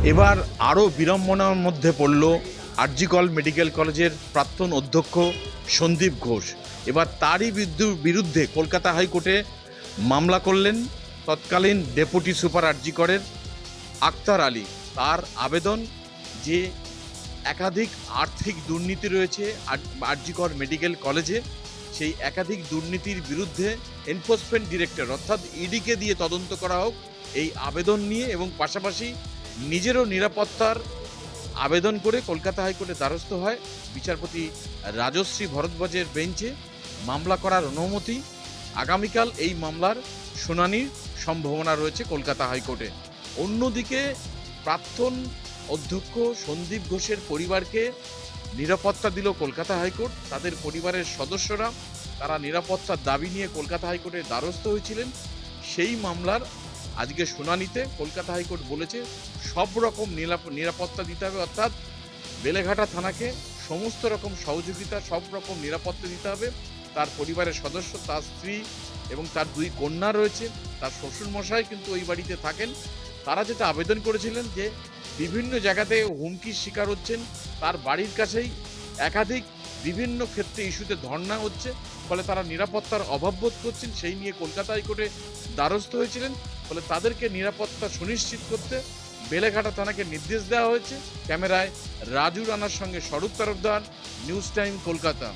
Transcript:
এবার আরও বিড়ম্বনার মধ্যে পড়ল আরজি মেডিকেল কলেজের প্রাক্তন অধ্যক্ষ সন্দীপ ঘোষ। এবার তারই বিরুদ্ধে কলকাতা হাইকোর্টে মামলা করলেন তৎকালীন ডেপুটি সুপার আরজি করের আক্তার আলী। তার আবেদন যে একাধিক আর্থিক দুর্নীতি রয়েছে আরজি মেডিকেল কলেজে, সেই একাধিক দুর্নীতির বিরুদ্ধে এনফোর্সমেন্ট ডিরেক্টর অর্থাৎ ইডিকে দিয়ে তদন্ত করা হোক এই আবেদন নিয়ে, এবং পাশাপাশি নিজেরও নিরাপত্তার আবেদন করে কলকাতা হাইকোর্টে দ্বারস্থ হয় বিচারপতি রাজশ্রী ভরদ্বাজের বেঞ্চে। মামলা করার অনুমতি, আগামীকাল এই মামলার শুনানির সম্ভাবনা রয়েছে কলকাতা হাইকোর্টে। অন্যদিকে প্রাক্তন অধ্যক্ষ সন্দীপ ঘোষের পরিবারকে নিরাপত্তা দিল কলকাতা হাইকোর্ট। তাদের পরিবারের সদস্যরা তারা নিরাপত্তার দাবি নিয়ে কলকাতা হাইকোর্টের দ্বারস্থ হয়েছিলেন। সেই মামলার আজকে শুনানিতে কলকাতা হাইকোর্ট বলেছে সব রকম নিরাপত্তা দিতে হবে, অর্থাৎ বেলেঘাটা থানাকে সমস্ত রকম সহযোগিতা, সব রকম নিরাপত্তা দিতে হবে। তার পরিবারের সদস্য, তার স্ত্রী এবং তার দুই কন্যা রয়েছে, তার শ্বশুরমশাই কিন্তু ওই বাড়িতে থাকেন। তারা যেটা আবেদন করেছিলেন যে বিভিন্ন জায়গাতে হুমকির শিকার হচ্ছেন, তার বাড়ির কাছেই একাধিক বিভিন্ন ক্ষেত্রে ইস্যুতে ধর্ণা হচ্ছে, ফলে তারা নিরাপত্তার অভাব বোধ করছেন, সেই নিয়ে কলকাতা হাইকোর্টে দ্বারস্থ হয়েছিলেন। ফলে তাদেরকে নিরাপত্তা সুনিশ্চিত করতে বেলেঘাটা থানাকে নির্দেশ দেওয়া হয়েছে। ক্যামেরায় রাজু রানার সঙ্গে স্বরূপ তরফদার, নিউজ টাইম, কলকাতা।